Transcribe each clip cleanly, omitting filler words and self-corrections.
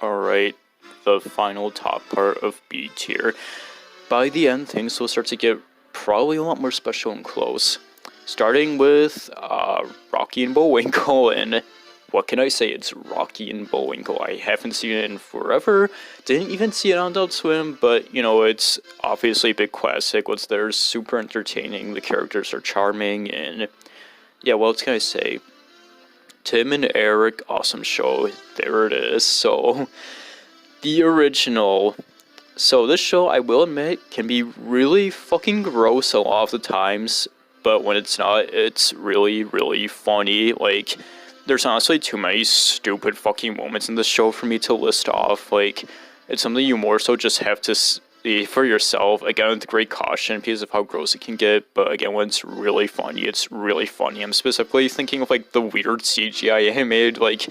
Alright, the final top part of B tier. By the end, things will start to get probably a lot more special and close. Starting with Rocky and Bullwinkle, and what can I say? It's Rocky and Bullwinkle. I haven't seen it in forever. Didn't even see it on Adult Swim, but you know, it's obviously a big classic. What's there is super entertaining. The characters are charming, and yeah, what else can I say? Tim and Eric, awesome show. There it is. So, the original. So, this show, I will admit, can be really fucking gross a lot of the times, but when it's not, it's really, really funny. Like, there's honestly too many stupid fucking moments in this show for me to list off. Like, it's something you more so just have to see for yourself. Again, with great caution because of how gross it can get. But again, when it's really funny, it's really funny. I'm specifically thinking of like the weird CGI animated like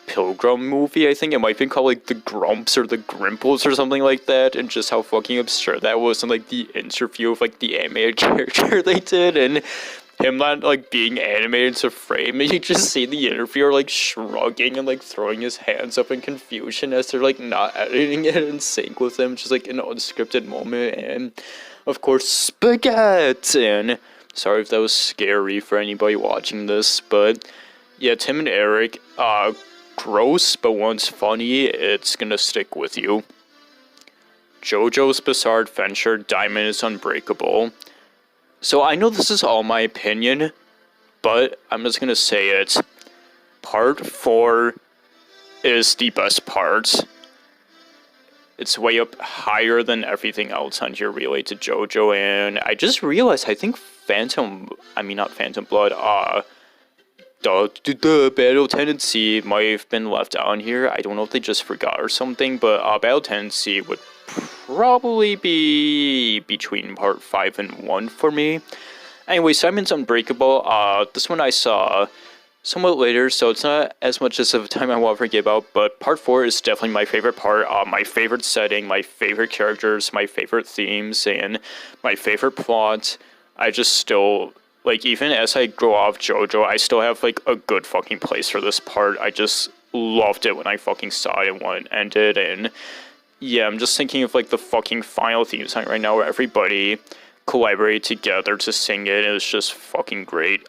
Pilgrim movie. I think it might have been called like the Grumps or the Grimples or something like that. And just how fucking absurd that was. And like the interview of like the animated character they did. And him not like being animated to frame, and you just see the interviewer like shrugging and like throwing his hands up in confusion as they're like not editing it in sync with him, just like an unscripted moment. And of course, spaghetti. And sorry if that was scary for anybody watching this, but yeah, Tim and Eric, gross, but once funny, it's gonna stick with you. JoJo's Bizarre Adventure, Diamond is Unbreakable. So I know this is all my opinion, but I'm just gonna say it. Part 4 is the best part. It's way up higher than everything else on here related to JoJo, and I just realized I think not Phantom Blood, the Battle Tendency might have been left out on here. I don't know if they just forgot or something, but Battle Tendency would probably be between part 5 and 1 for me. Anyway, Simon's Unbreakable, this one I saw somewhat later, so it's not as much as of a time I won't forget about, but part 4 is definitely my favorite part, my favorite setting, my favorite characters, my favorite themes, and my favorite plot. I just still, like, even as I grow off JoJo, I still have, like, a good fucking place for this part. I just loved it when I fucking saw it and when it ended, and yeah, I'm just thinking of like the fucking final theme song right now where everybody collaborate together to sing it. It was just fucking great.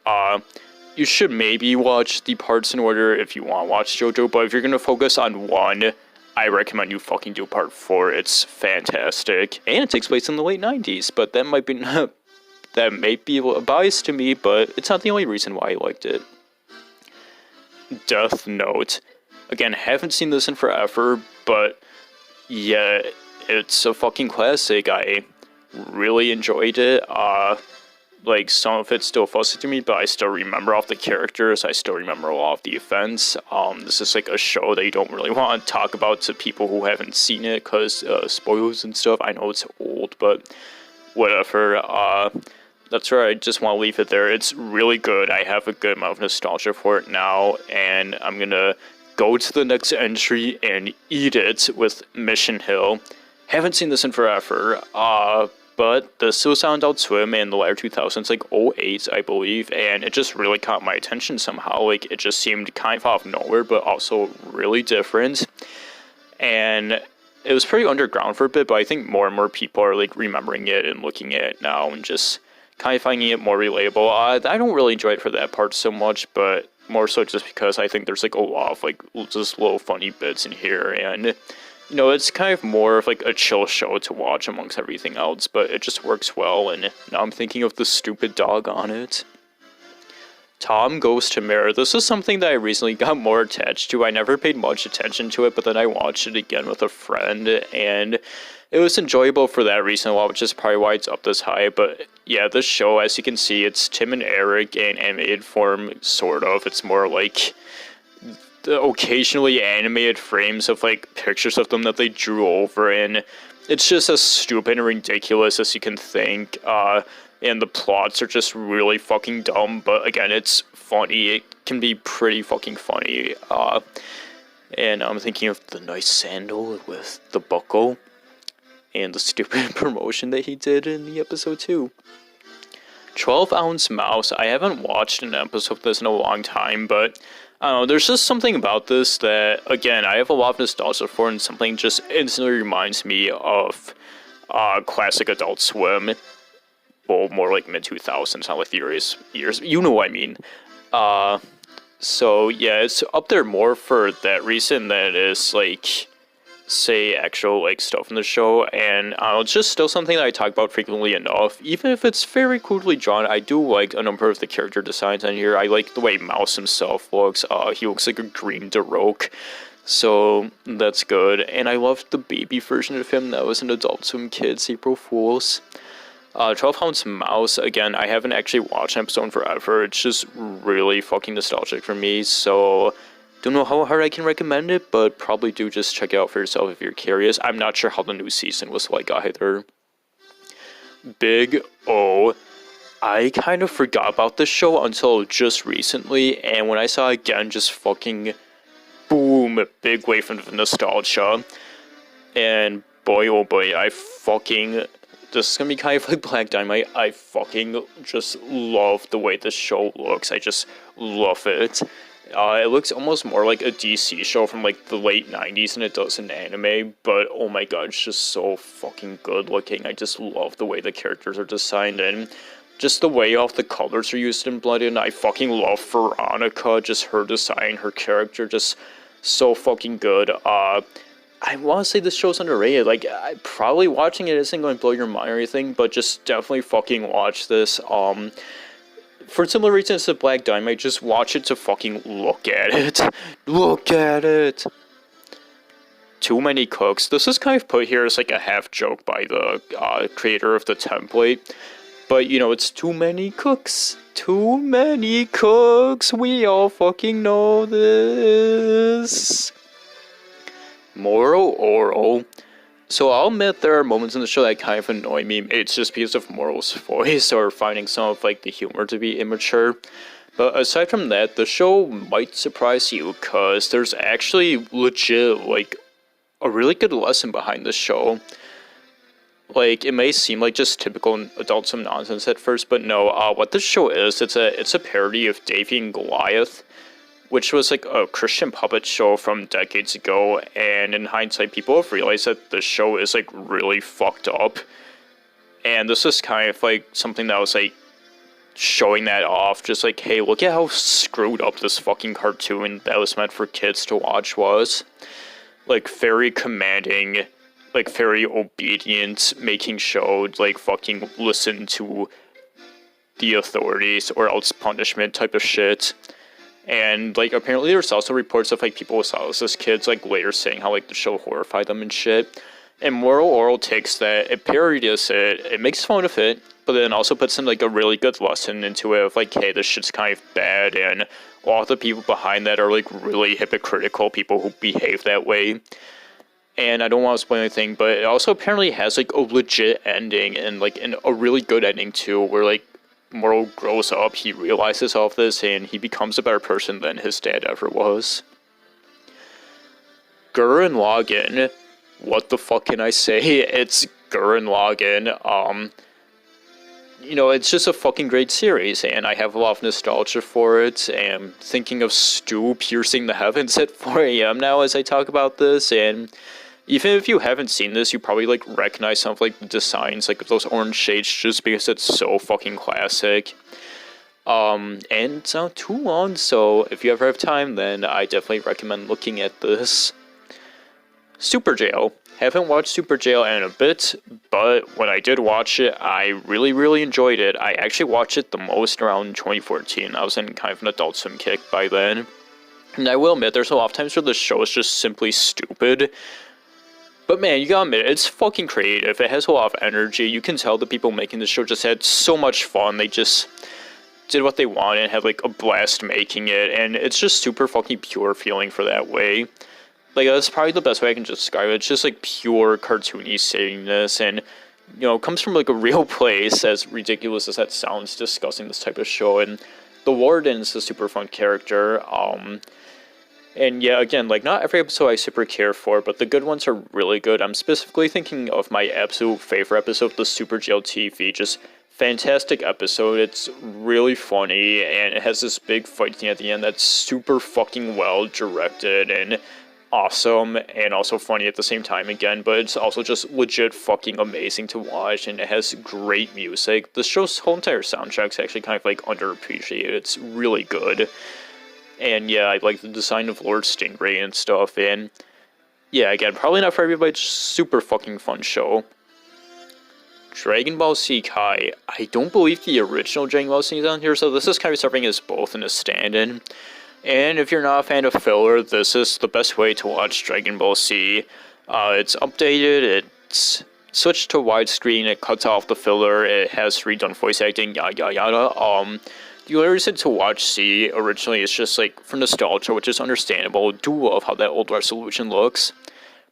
You should maybe watch the parts in order if you want to watch JoJo, but if you're gonna focus on one, I recommend you fucking do part 4. It's fantastic, and it takes place in the late 90s. But that might be a bias to me, but it's not the only reason why I liked it. Death Note. Again, haven't seen this in forever, but yeah, it's a fucking classic. I really enjoyed it. Like, some of it's still fuzzy to me, but I still remember all the characters. I still remember a lot of the events. This is like a show that you don't really want to talk about to people who haven't seen it, because spoilers and stuff. I know it's old, but whatever. That's right, I just want to leave it there. It's really good. I have a good amount of nostalgia for it now, and I'm gonna go to the next entry and eat it with Mission Hill. Haven't seen this in forever, but this was on Adult Swim in the latter 2000s, like 08, I believe, and it just really caught my attention somehow. Like, it just seemed kind of out of nowhere, but also really different. And it was pretty underground for a bit, but I think more and more people are like remembering it and looking at it now and just kind of finding it more relatable. I don't really enjoy it for that part so much, but more so just because I think there's like a lot of like just little funny bits in here, and you know, it's kind of more of like a chill show to watch amongst everything else, but it just works well. And now I'm thinking of the stupid dog on it. Tom Goes to Mirror. This is something that I recently got more attached to. I never paid much attention to it, but then I watched it again with a friend, and it was enjoyable for that reason, which is probably why it's up this high. But yeah, this show, as you can see, it's Tim and Eric in animated form, sort of. It's more like the occasionally animated frames of like pictures of them that they drew over, and it's just as stupid and ridiculous as you can think. And the plots are just really fucking dumb, but again, it's funny. It can be pretty fucking funny. And I'm thinking of the nice sandal with the buckle, and the stupid promotion that he did in the episode 2. 12 Ounce Mouse. I haven't watched an episode of this in a long time, but I don't know, there's just something about this that, again, I have a lot of nostalgia for, and something just instantly reminds me of classic Adult Swim. Well, more like mid-2000s, not like the earliest years. You know what I mean. So, yeah, it's up there more for that reason than it is, like, say, actual, like, stuff in the show. And it's just still something that I talk about frequently enough. Even if it's very crudely drawn, I do like a number of the character designs on here. I like the way Mouse himself looks. He looks like a green Daroque. So, that's good. And I loved the baby version of him that was an Adult Swim Kids April Fools. 12 Hounds Mouse, again, I haven't actually watched an episode in forever. It's just really fucking nostalgic for me, so don't know how hard I can recommend it, but probably do just check it out for yourself if you're curious. I'm not sure how the new season was like either. Big O. I kind of forgot about this show until just recently, and when I saw it again, just fucking boom, big wave of nostalgia. And boy, oh boy, this is gonna be kind of like Black Dynamite. I fucking just love the way this show looks. I just love it. It looks almost more like a DC show from like the late 90s than it does in anime, but oh my god, it's just so fucking good looking. I just love the way the characters are designed, and just the way all the colors are used in Blood, and I fucking love Veronica, just her design, her character, just so fucking good. I want to say this show's underrated. Like, probably watching it isn't going to blow your mind or anything, but just definitely fucking watch this. For similar reasons to Black Dynamite, just watch it to fucking look at it. Look at it! Too Many Cooks. This is kind of put here as like a half joke by the creator of the template. But, you know, it's Too Many Cooks. Too Many Cooks. We all fucking know this. Moro. So I'll admit there are moments in the show that kind of annoy me. It's just because of Moro's voice or finding some of like the humor to be immature. But aside from that, the show might surprise you because there's actually legit like a really good lesson behind this show. Like, it may seem like just typical Adult Swim nonsense at first, but no. What this show is, it's a parody of Davey and Goliath, which was like a Christian puppet show from decades ago, and in hindsight, people have realized that the show is like really fucked up. And this is kind of like something that was like showing that off, just like, hey, look at how screwed up this fucking cartoon that was meant for kids to watch was. Like, very commanding, like very obedient, making show like fucking listen to the authorities or else punishment type of shit. And, like, apparently there's also reports of, like, people with as kids, like, later saying how, like, the show horrified them and shit. And Moro Oral takes that, it parodies it makes fun of it, but then also puts in, like, a really good lesson into it of, like, hey, this shit's kind of bad, and all the people behind that are, like, really hypocritical people who behave that way. And I don't want to spoil anything, but it also apparently has, like, a legit ending, and, like, a really good ending, too, where, like, Moro grows up, he realizes all of this, and he becomes a better person than his dad ever was. Gurren Lagann. What the fuck can I say? It's Gurren Lagann. You know, it's just a fucking great series, and I have a lot of nostalgia for it, and thinking of Stu piercing the heavens at 4 a.m. now as I talk about this, and even if you haven't seen this, you probably, like, recognize some of, like, the designs, like, those orange shades, just because it's so fucking classic. And it's not too long, so if you ever have time, then I definitely recommend looking at this. Super Jail. Haven't watched Super Jail in a bit, but when I did watch it, I really, really enjoyed it. I actually watched it the most around 2014. I was in kind of an Adult Swim kick by then. And I will admit, there's a lot of times where the show is just simply stupid. But man, you gotta admit, it's fucking creative. It has a lot of energy. You can tell the people making the show just had so much fun. They just did what they wanted and had like a blast making it. And it's just super fucking pure feeling for that way. Like, that's probably the best way I can describe it. It's just like pure cartoony sadness, and, you know, it comes from like a real place, as ridiculous as that sounds, discussing this type of show. And the Warden is a super fun character. And yeah, again, like, not every episode I super care for, but the good ones are really good. I'm specifically thinking of my absolute favorite episode, the Super Jail TV, just fantastic episode. It's really funny, and it has this big fight scene at the end that's super fucking well directed and awesome, and also funny at the same time again, but it's also just legit fucking amazing to watch, and it has great music. The show's whole entire soundtrack's actually kind of like underappreciated. It's really good. And yeah, I like the design of Lord Stingray and stuff, and yeah, again, probably not for everybody, just super fucking fun show. Dragon Ball Z Kai. I don't believe the original Dragon Ball Z is on here, so this is kind of serving as both in a stand-in. And if you're not a fan of filler, this is the best way to watch Dragon Ball Z. It's updated, it's switched to widescreen, it cuts off the filler, it has redone voice acting, yada yada. The only reason to watch Z originally is just like for nostalgia, which is understandable. I do love how that old resolution looks.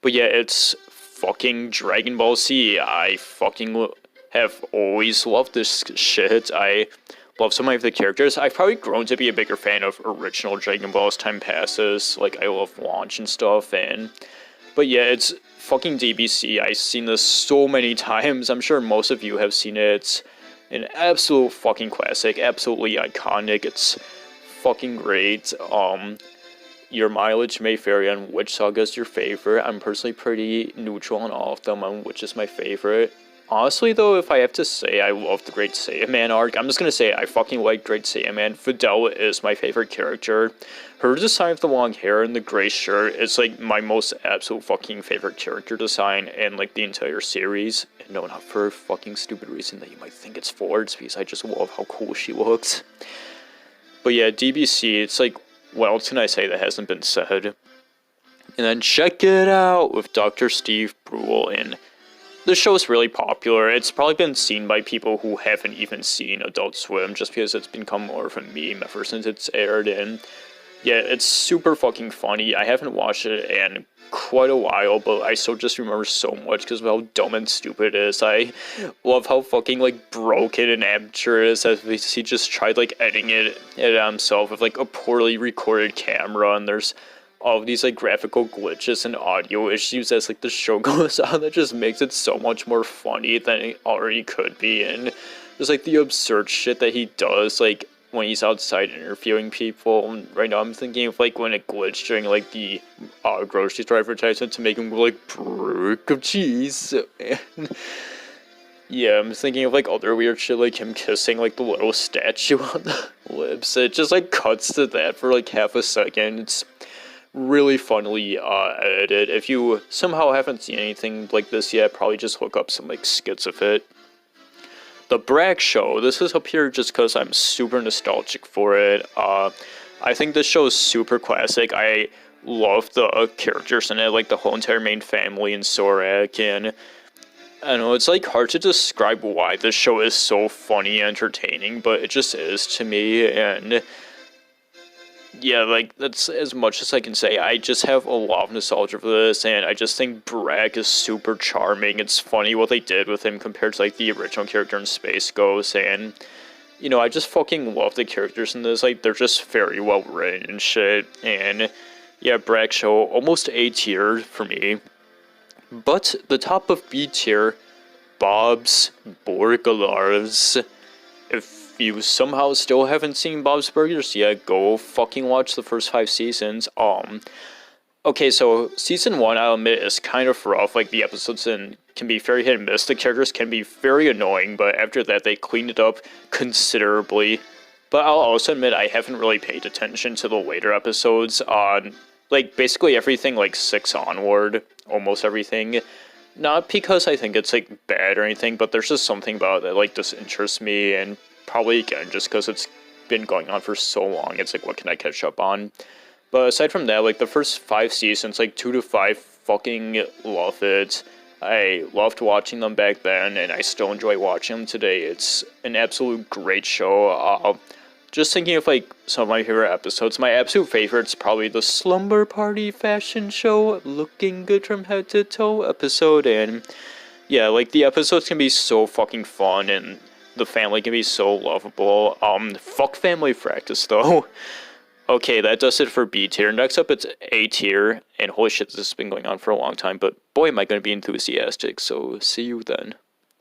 But yeah, it's fucking Dragon Ball Z. I fucking have always loved this shit. I love so many of the characters. I've probably grown to be a bigger fan of original Dragon Ball as time passes. Like, I love Launch and stuff, but yeah, it's fucking DBZ. I've seen this so many times. I'm sure most of you have seen it. It's an absolute fucking classic. Absolutely iconic. It's fucking great. Your mileage may vary on which saga is your favorite. I'm personally pretty neutral on all of them on which is my favorite. Honestly, though, if I have to say I love the Great Saiyaman arc, I'm just gonna say I fucking like Great Saiyaman. Videl is my favorite character. Her design of the long hair and the gray shirt is like my most absolute fucking favorite character design in like the entire series. And no, not for a fucking stupid reason that you might think it's for. It's because I just love how cool she looks. But yeah, DBZ, it's like, what else can I say that hasn't been said? And then check it out with Dr. Steve Brule, and the show's really popular. It's probably been seen by people who haven't even seen Adult Swim, just because it's become more of a meme ever since it's aired, and yeah, it's super fucking funny. I haven't watched it in quite a while, but I still just remember so much because of how dumb and stupid it is. I love how fucking like broken and amateur it is, as he just tried like editing it himself with like a poorly recorded camera, and there's all of these like graphical glitches and audio issues as like the show goes on that just makes it so much more funny than it already could be. And there's like the absurd shit that he does, like when he's outside interviewing people. And right now I'm thinking of like when it glitched during like the grocery store advertisement to make him go like brick of cheese. And yeah, I'm thinking of like other weird shit, like him kissing like the little statue on the lips. It just like cuts to that for like half a second. It's really funnily edited. If you somehow haven't seen anything like this yet, probably just look up some like skits of it. The Brak Show. This is up here just because I'm super nostalgic for it. I think this show is super classic. I love the characters in it, like the whole entire main family and Sorak, and I don't know, it's like hard to describe why this show is so funny and entertaining, but it just is to me. And yeah, like, that's as much as I can say. I just have a lot of nostalgia for this, and I just think Brak is super charming. It's funny what they did with him compared to, like, the original character in Space Ghost, and, you know, I just fucking love the characters in this. Like, they're just very well written and shit, and yeah, Brak Show, almost A tier for me. But the top of B tier, Bob's Burgers. If you somehow still haven't seen Bob's Burgers yet, go fucking watch the first 5 seasons. Okay, so season 1, I'll admit, is kind of rough. Like, the episodes can be very hit and miss. The characters can be very annoying, but after that, they cleaned it up considerably. But I'll also admit I haven't really paid attention to the later episodes on, like, basically everything, like, 6 onward. Almost everything. Not because I think it's, like, bad or anything, but there's just something about it that, like, disinterests me, and probably, again, just because it's been going on for so long, it's like, what can I catch up on? But aside from that, like, the first 5 seasons, like, 2 to 5, fucking love it. I loved watching them back then, and I still enjoy watching them today. It's an absolute great show. Just thinking of, like, some of my favorite episodes. My absolute favorite's probably the Slumber Party fashion show, looking good from head to toe episode. And yeah, like, the episodes can be so fucking fun, and the family can be so lovable. Fuck Family Practice, though. Okay, that does it for B tier. Next up, it's A tier. And holy shit, this has been going on for a long time. But boy, am I going to be enthusiastic. So see you then.